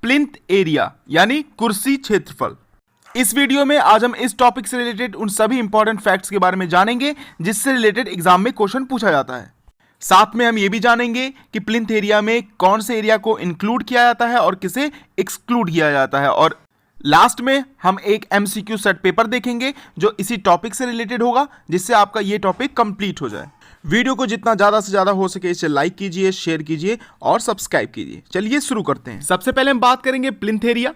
Plinth area यानी कुर्सी क्षेत्रफल। इस वीडियो में आज हम इस टॉपिक से रिलेटेड उन सभी इंपॉर्टेंट फैक्ट्स के बारे में जानेंगे जिससे रिलेटेड एग्जाम में क्वेश्चन पूछा जाता है। साथ में हम ये भी जानेंगे कि प्लिंथ एरिया में कौन से एरिया को इंक्लूड किया जाता है और किसे एक्सक्लूड किया जाता है, और लास्ट में हम एक एमसीक्यू सेट पेपर देखेंगे जो इसी टॉपिक से रिलेटेड होगा, जिससे आपका ये टॉपिक कंप्लीट हो जाए। वीडियो को जितना ज़्यादा से ज़्यादा हो सके इसे लाइक कीजिए, शेयर कीजिए और सब्सक्राइब कीजिए। चलिए शुरू करते हैं। सबसे पहले हम बात करेंगे plinth area.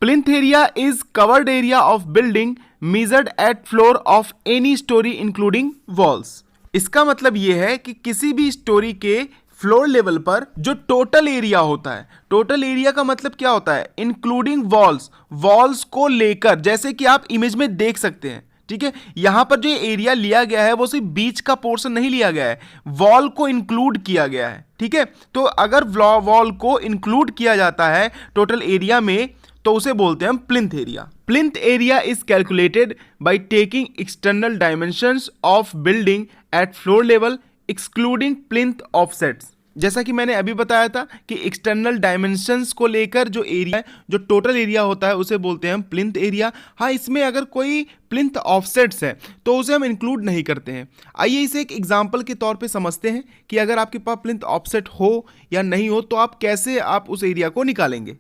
Plinth area is covered area of building measured eight floor of any story including walls. इसका मतलब यह है कि किसी भी स्टोरी के फ्लोर लेवल पर जो टोटल एरिया होता है, टोटल एरिया का मतलब क्या होता है, इंक्लूडिंग वॉल्स, वॉल्स को लेकर, जैसे कि आप इमेज में देख सकते हैं। ठीक है, यहां पर जो एरिया लिया गया है वो सिर्फ बीच का पोर्शन नहीं लिया गया है, वॉल को इंक्लूड किया गया है। ठीक है, तो अगर वॉल को इंक्लूड किया जाता है टोटल एरिया में तो उसे बोलते हैं हम plinth area. Plinth area is calculated by taking external dimensions of building at floor level excluding plinth offsets. जैसा कि मैंने अभी बताया था कि एक्सटर्नल डायमेंशंस को लेकर जो एरिया है, जो टोटल एरिया होता है, उसे बोलते हैं हम प्लिंथ एरिया। हाँ, इसमें अगर कोई प्लिंथ ऑफसेट्स है तो उसे हम इंक्लूड नहीं करते हैं। आइए इसे एक एग्जांपल के तौर पे समझते हैं कि अगर आपके पास प्लिंथ ऑफसेट हो या नहीं हो तो आप कैसे उस एरिया को निकालेंगे।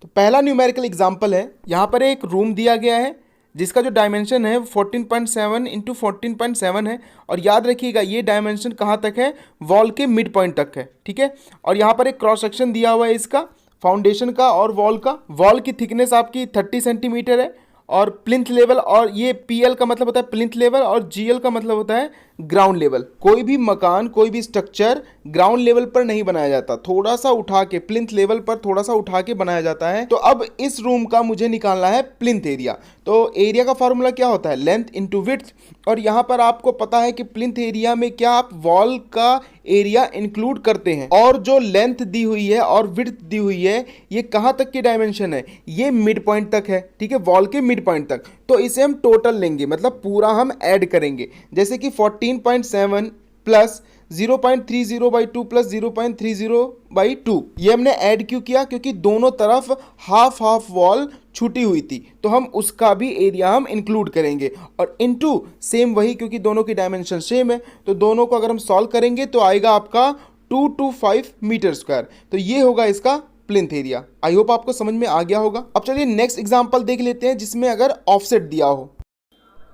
तो पहला न्यूमेरिकल एग्जांपल है, यहाँ पर एक रूम दिया गया है जिसका जो डायमेंशन है 14.7 इंटू 14.7 है, और याद रखिएगा ये डायमेंशन कहाँ तक है, वॉल के मिड पॉइंट तक है। ठीक है, और यहाँ पर एक क्रॉस सेक्शन दिया हुआ है इसका, फाउंडेशन का और वॉल का। वॉल की थिकनेस आपकी 30 सेंटीमीटर है, और प्लिंथ लेवल, और ये पीएल का मतलब होता है प्लिंथ लेवल और जीएल का मतलब होता है ग्राउंड लेवल। कोई भी मकान, कोई भी स्ट्रक्चर ग्राउंड लेवल पर नहीं बनाया जाता, थोड़ा सा उठा के, प्लिंथ लेवल पर थोड़ा सा उठा के बनाया जाता है। तो अब इस रूम का मुझे निकालना है प्लिंथ एरिया। तो एरिया का फॉर्मूला क्या होता है, लेंथ इंटू विड्थ। और यहाँ पर आपको पता है कि प्लिंथ एरिया में क्या आप वॉल का एरिया इंक्लूड करते हैं, और जो लेंथ दी हुई है और विड्थ दी हुई है ये कहाँ तक की डायमेंशन है, ये मिड पॉइंट तक है। ठीक है, वॉल के मिड पॉइंट तक। तो इसे हम टोटल लेंगे, मतलब पूरा हम ऐड करेंगे, जैसे कि 14.7 प्लस 0.30/2 प्लस 0.30/2। ये हमने ऐड क्यों किया, क्योंकि दोनों तरफ हाफ हाफ वॉल छूटी हुई थी, तो हम उसका भी एरिया हम इंक्लूड करेंगे। और इनटू सेम वही, क्योंकि दोनों की डायमेंशन सेम है, तो दोनों को अगर हम सॉल्व करेंगे तो आएगा आपका 225 मीटर स्क्वायर। तो ये होगा इसका प्लिंथ एरिया। आई होप आपको समझ में आ गया होगा। अब चलिए नेक्स्ट एग्जांपल देख लेते हैं जिसमें अगर ऑफसेट दिया हो।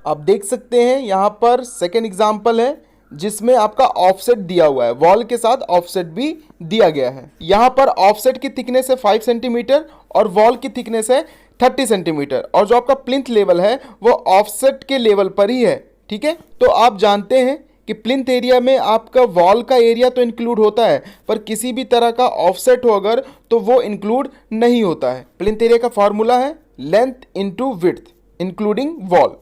आप देख सकते हैं यहाँ पर सेकेंड एग्जांपल है जिसमें आपका ऑफसेट दिया हुआ है, वॉल के साथ ऑफसेट भी दिया गया है। यहाँ पर ऑफसेट की थिकनेस है 5 सेंटीमीटर और वॉल की थिकनेस है 30 सेंटीमीटर, और जो आपका प्लिंथ लेवल है वो ऑफसेट के लेवल पर ही है। ठीक है, तो आप जानते हैं कि प्लिंथ एरिया में आपका वॉल का एरिया तो इंक्लूड होता है, पर किसी भी तरह का ऑफसेट हो अगर तो वो इंक्लूड नहीं होता है। प्लिंथ एरिया का फॉर्मूला है length into width including wall.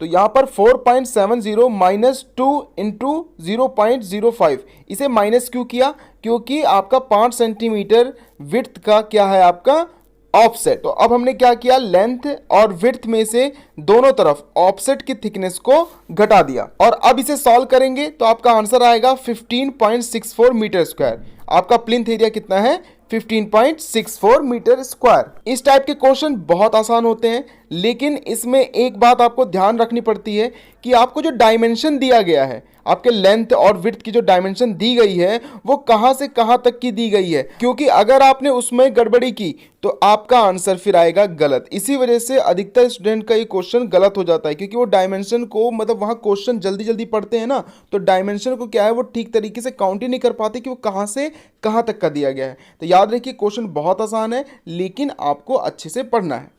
तो यहाँ पर 4.70 माइनस 2 इंटू 0.05, इसे माइनस क्यों किया, क्योंकि आपका 5 सेंटीमीटर विड्थ का क्या है आपका ऑफसेट। तो अब हमने क्या किया, लेंथ और विड्थ में से दोनों तरफ ऑफसेट की थिकनेस को घटा दिया, और अब इसे सॉल्व करेंगे तो आपका आंसर आएगा 15.64 मीटर स्क्वायर। आपका प्लिंथ एरिया कितना है, 15.64 मीटर स्क्वायर। इस टाइप के क्वेश्चन बहुत आसान होते हैं, लेकिन इसमें एक बात आपको ध्यान रखनी पड़ती है कि आपको जो डायमेंशन दिया गया है, आपके लेंथ और विड्थ की जो डायमेंशन दी गई है वो कहां से कहां तक की दी गई है, क्योंकि अगर आपने उसमें गड़बड़ी की तो आपका आंसर फिर आएगा गलत। इसी वजह से अधिकतर स्टूडेंट का ये क्वेश्चन गलत हो जाता है, क्योंकि वो डायमेंशन को, मतलब वहाँ क्वेश्चन जल्दी जल्दी पढ़ते हैं ना, तो डायमेंशन को क्या है वो ठीक तरीके से काउंट ही नहीं कर पाते कि वो कहाँ से कहाँ तक का दिया गया है। तो याद रखिए क्वेश्चन बहुत आसान है, लेकिन आपको अच्छे से पढ़ना है।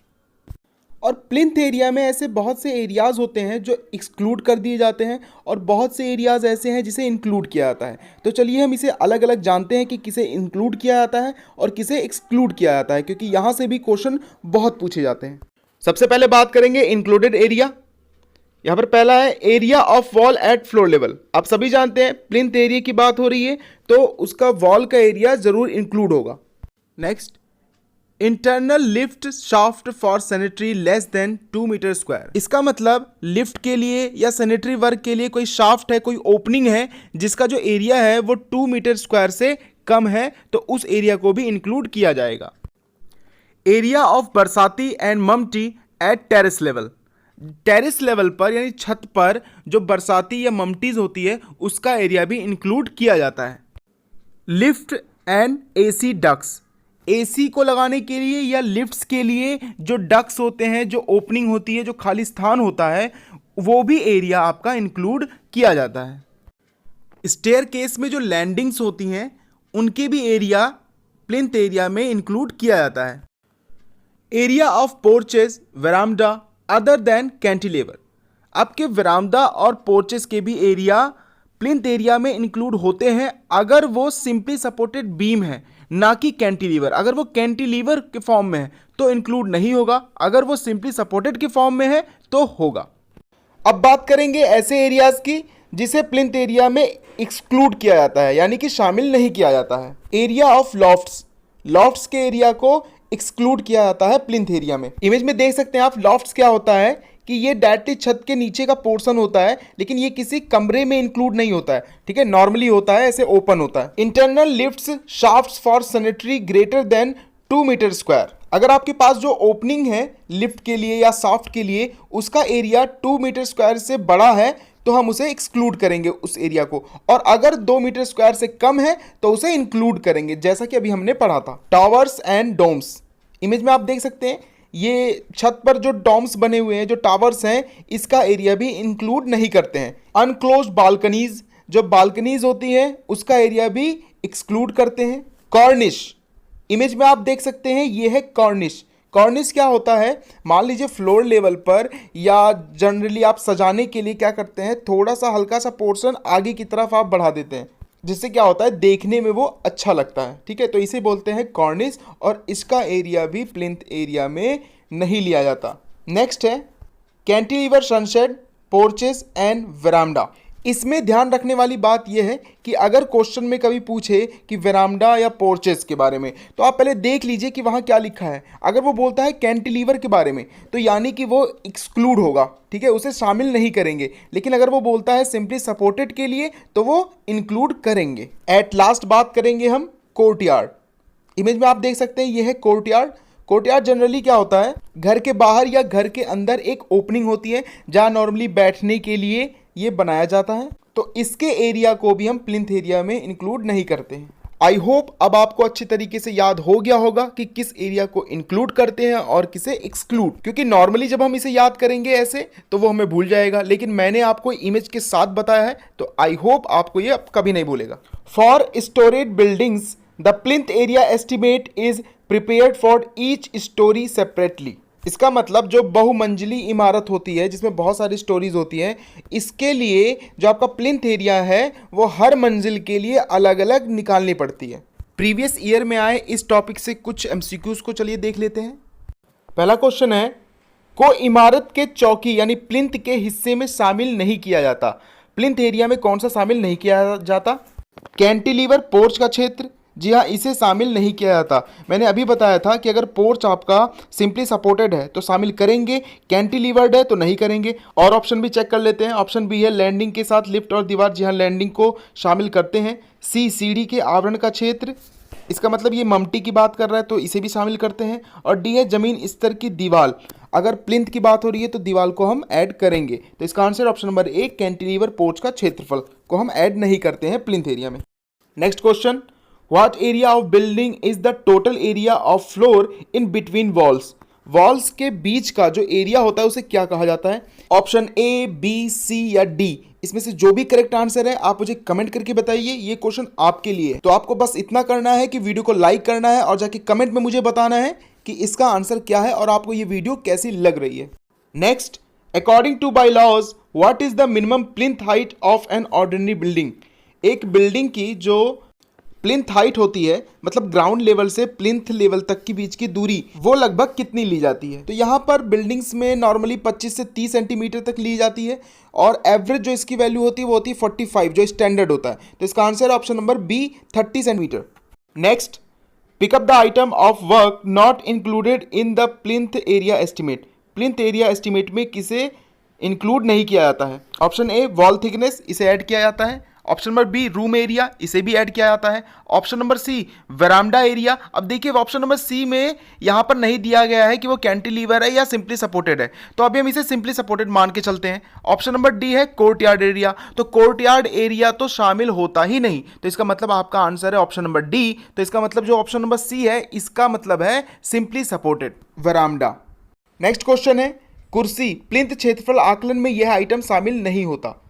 और प्लिंथ एरिया में ऐसे बहुत से एरियाज़ होते हैं जो एक्सक्लूड कर दिए जाते हैं, और बहुत से एरियाज़ ऐसे हैं जिसे इंक्लूड किया जाता है। तो चलिए हम इसे अलग अलग जानते हैं कि किसे इंक्लूड किया जाता है और किसे एक्सक्लूड किया जाता है, क्योंकि यहाँ से भी क्वेश्चन बहुत पूछे जाते हैं। सबसे पहले बात करेंगे इंक्लूडेड एरिया। यहाँ पर पहला है area of wall at floor level. आप सभी जानते हैं प्लिंथ एरिया की बात हो रही है तो उसका वॉल का एरिया जरूर इंक्लूड होगा। Next, internal lift shaft for sanitary less than 2 meter square. इसका मतलब लिफ्ट के लिए या सैनिटरी वर्क के लिए कोई शाफ्ट है, कोई ओपनिंग है जिसका जो एरिया है वो 2 मीटर स्क्वायर से कम है तो उस एरिया को भी इंक्लूड किया जाएगा। एरिया ऑफ बरसाती एंड ममटी at terrace level. Terrace level पर यानी छत पर जो बरसाती या ममटीज होती है उसका एरिया भी इंक्लूड किया जाता है। Lift and AC ducts. AC को लगाने के लिए या लिफ्ट्स के लिए जो डक्ट्स होते हैं, जो ओपनिंग होती है, जो खाली स्थान होता है, वो भी एरिया आपका इंक्लूड किया जाता है। स्टेयर केस में जो लैंडिंग्स होती हैं उनके भी एरिया प्लिंथ एरिया में इंक्लूड किया जाता है। Area of porches verandah other than cantilever. आपके वरामदा और पोर्चेस के भी एरिया प्लिंथ एरिया में इंक्लूड होते हैं अगर वो सिंपली सपोर्टेड बीम है, ना कि कैंटिलीवर। अगर वो कैंटिलीवर के फॉर्म में है तो इंक्लूड नहीं होगा, अगर वो सिंपली सपोर्टेड के फॉर्म में है तो होगा। अब बात करेंगे ऐसे एरियाज की जिसे प्लिंथ एरिया में एक्सक्लूड किया जाता है, यानी कि शामिल नहीं किया जाता है। Area of lofts. लॉफ्ट्स के एरिया को एक्सक्लूड किया जाता है प्लिंथ एरिया में। इमेज में देख सकते हैं आप, लॉफ्ट्स क्या होता है कि ये डायरेक्टली छत के नीचे का पोर्शन होता है, लेकिन ये किसी कमरे में इंक्लूड नहीं होता है, ठीक है, नॉर्मली होता है, ऐसे ओपन होता है। Internal lifts shafts for sanitary greater than 2 meter square. अगर आपके पास जो ओपनिंग है लिफ्ट के लिए या शाफ्ट के लिए उसका एरिया 2 मीटर स्क्वायर से बड़ा है तो हम उसे एक्सक्लूड करेंगे उस एरिया को, और अगर 2 मीटर स्क्वायर से कम है तो उसे इंक्लूड करेंगे, जैसा कि अभी हमने पढ़ा था। Towers and Doms. इमेज में आप देख सकते हैं ये छत पर जो डोम्स बने हुए हैं, जो टावर्स हैं, इसका एरिया भी इंक्लूड नहीं करते हैं। अनक्लोज्ड बालकनीज, जो बालकनीज होती हैं उसका एरिया भी एक्सक्लूड करते हैं। कॉर्निश। इमेज में आप देख सकते हैं ये है कॉर्निश। कॉर्निश क्या होता है, मान लीजिए फ्लोर लेवल पर या जनरली आप सजाने के लिए क्या करते हैं, थोड़ा सा हल्का सा पोर्शन आगे की तरफ आप बढ़ा देते हैं, जिससे क्या होता है देखने में वो अच्छा लगता है, ठीक है, तो इसे बोलते हैं कॉर्निश, और इसका एरिया भी प्लिंथ एरिया में नहीं लिया जाता। नेक्स्ट है कैंटिलीवर, सनशेड, पोर्चेस एंड वरामडा। इसमें ध्यान रखने वाली बात यह है कि अगर क्वेश्चन में कभी पूछे कि वरामडा या पोर्चेस के बारे में तो आप पहले देख लीजिए कि वहाँ क्या लिखा है। अगर वो बोलता है कैंटिलीवर के बारे में तो यानी कि वो एक्सक्लूड होगा, ठीक है, उसे शामिल नहीं करेंगे। लेकिन अगर वो बोलता है सिंपली सपोर्टेड के लिए तो वो इंक्लूड करेंगे। एट लास्ट बात करेंगे हम कोर्टयार्ड। इमेज में आप देख सकते हैं ये है कोर्टयार्ड। कोर्टयार्ड जनरली क्या होता है, घर के बाहर या घर के अंदर एक ओपनिंग होती है जहाँ नॉर्मली बैठने के लिए ये बनाया जाता है, तो इसके एरिया को भी हम प्लिंथ एरिया में इंक्लूड नहीं करते हैं। आई होप अब आपको अच्छी तरीके से याद हो गया होगा कि किस एरिया को इंक्लूड करते हैं और किसे एक्सक्लूड, क्योंकि नॉर्मली जब हम इसे याद करेंगे ऐसे तो वो हमें भूल जाएगा, लेकिन मैंने आपको इमेज के साथ बताया है तो आई होप आपको ये अब कभी नहीं भूलेगा। For storage buildings the plinth area estimate is prepared for each story separately. इसका मतलब जो बहुमंजिली इमारत होती है जिसमें बहुत सारी स्टोरीज होती हैं, इसके लिए जो आपका प्लिंथ एरिया है वो हर मंजिल के लिए अलग अलग निकालनी पड़ती है। प्रीवियस ईयर में आए इस टॉपिक से कुछ एमसीक्यूज को चलिए देख लेते हैं। पहला क्वेश्चन है, को इमारत के चौकी यानी प्लिंथ के हिस्से में शामिल नहीं किया जाता। प्लिंथ एरिया में कौन सा शामिल नहीं किया जाता? कैंटिलीवर पोर्च का क्षेत्र, जी हाँ, इसे शामिल नहीं किया जाता। मैंने अभी बताया था कि अगर पोर्च आपका सिंपली सपोर्टेड है तो शामिल करेंगे, कैंटिलीवर्ड है तो नहीं करेंगे। और ऑप्शन भी चेक कर लेते हैं। ऑप्शन बी है लैंडिंग के साथ लिफ्ट और दीवार, जी हाँ, लैंडिंग को शामिल करते हैं। सी सीढ़ी के आवरण का क्षेत्र, इसका मतलब ये ममटी की बात कर रहा है तो इसे भी शामिल करते हैं। और डी है जमीन स्तर की दीवार, अगर प्लिंथ की बात हो रही है तो दीवार को हम ऐड करेंगे। तो इसका answer option number A cantilever porch का क्षेत्रफल को हम ऐड नहीं करते हैं प्लिंथ एरिया में। Next question, What area of building is the total area of floor in between walls? Walls के बीच का जो एरिया होता है उसे क्या कहा जाता है? ऑप्शन ए, बी, सी या डी, इसमें से जो भी करेक्ट आंसर है आप मुझे कमेंट करके बताइए। ये क्वेश्चन आपके लिए है, तो आपको बस इतना करना है कि वीडियो को लाइक करना है और जाके कमेंट में मुझे बताना है कि इसका आंसर क्या है और आपको ये वीडियो कैसी लग रही है। Next, according to bye laws what is the minimum plinth height of an ordinary building? एक बिल्डिंग की जो प्लिंथ हाइट होती है, मतलब ग्राउंड लेवल से प्लिंथ लेवल तक के बीच की दूरी, वो लगभग कितनी ली जाती है? तो यहाँ पर बिल्डिंग्स में नॉर्मली 25 से 30 सेंटीमीटर तक ली जाती है और एवरेज जो इसकी वैल्यू होती है वो होती है 45, जो स्टैंडर्ड होता है। तो इसका आंसर है option number B, 30 centimetre. Next, pick up the item of work not included in the plinth area estimate. Plinth area estimate में किसे इंक्लूड नहीं किया जाता है? ऑप्शन ए, वॉल थिकनेस, इसे ऐड किया जाता है। Option number B room area, इसे भी ऐड किया जाता है। Option number C verandah area. अब देखिए ऑप्शन नंबर सी में यहां पर नहीं दिया गया है कि वो कैंटिलीवर है या सिंपली सपोर्टेड है, तो अभी हम इसे सिंपली सपोर्टेड मान के चलते हैं। ऑप्शन नंबर डी है कोर्टयार्ड एरिया, तो कोर्टयार्ड एरिया तो शामिल होता ही नहीं, तो इसका मतलब आपका आंसर है ऑप्शन नंबर डी। तो इसका मतलब जो ऑप्शन नंबर सी है इसका मतलब है सिंपली सपोर्टेड वरामडा। नेक्स्ट क्वेश्चन है कुर्सी प्लिंथ क्षेत्रफल आकलन में यह आइटम शामिल नहीं होता।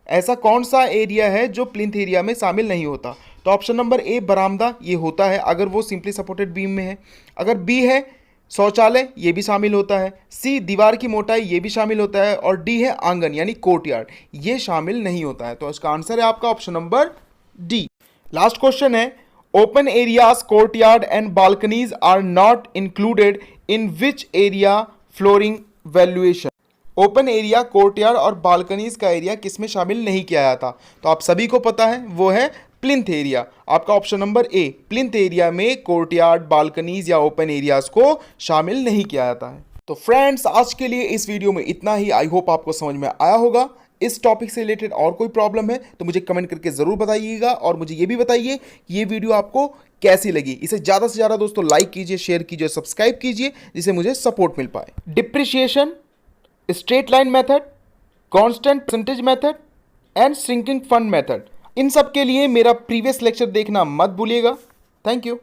ऐसा कौन सा एरिया है जो प्लिंथ एरिया में शामिल नहीं होता? तो ऑप्शन नंबर ए बरामदा, ये होता है अगर वो सिंपली सपोर्टेड बीम में है। अगर बी है शौचालय, ये भी शामिल होता है। सी दीवार की मोटाई, ये भी शामिल होता है। और डी है आंगन यानी कोर्टयार्ड, ये शामिल नहीं होता है। तो इसका आंसर है आपका option number D. Last question है open areas courtyard and balconies are not included in which area flooring valuation. Open area courtyard और बालकनीज का एरिया किसमें शामिल नहीं किया जाता? तो आप सभी को पता है वो है प्लिंथ एरिया। आपका option number A, plinth area में कोर्टयार्ड, बालकनीज या ओपन एरियाज को शामिल नहीं किया जाता है। तो फ्रेंड्स आज के लिए इस वीडियो में इतना ही। आई होप आपको समझ में आया होगा। इस टॉपिक से रिलेटेड और कोई प्रॉब्लम है तो मुझे कमेंट करके जरूर बताइएगा, और मुझे ये भी बताइए कि ये वीडियो आपको कैसी लगी। इसे ज़्यादा से ज़्यादा दोस्तों लाइक कीजिए, शेयर कीजिए, सब्सक्राइब कीजिए, जिससे मुझे सपोर्ट मिल पाए। Depreciation, straight line method, constant percentage method and sinking fund method, इन सब के लिए मेरा प्रीवियस लेक्चर देखना मत भूलिएगा। Thank you.